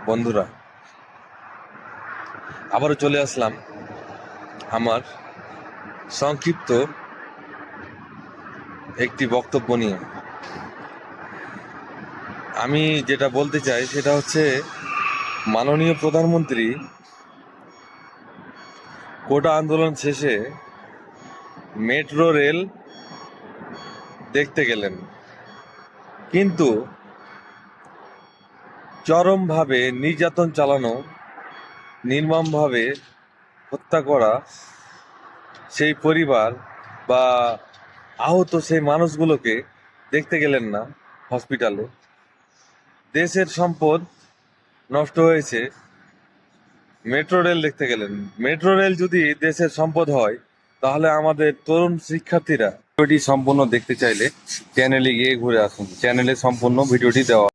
বন্ধুরা, আবারও চলে আসলাম আমার সংক্ষিপ্ত একটি বক্তব্য নিয়ে। আমি যেটা বলতে চাই সেটা হচ্ছে, মাননীয় প্রধানমন্ত্রী কোটা আন্দোলন শেষে মেট্রো রেল দেখতে গেলেন, কিন্তু চরমভাবে নির্যাতন চালানো, নির্মমভাবে হত্যা করা সেই পরিবার বা আহত সেই মানুষগুলোকে দেখতে গেলেন না হসপিটালে। দেশের সম্পদ নষ্ট হয়েছে, মেট্রো রেল দেখতে গেলেন। মেট্রো রেল যদি দেশের সম্পদ হয়, তাহলে আমাদের তরুণ শিক্ষার্থীরা ভিডিওটি সম্পূর্ণ দেখতে চাইলে চ্যানেলে গিয়ে ঘুরে আসুন। চ্যানেলে সম্পূর্ণ ভিডিওটি দেওয়া।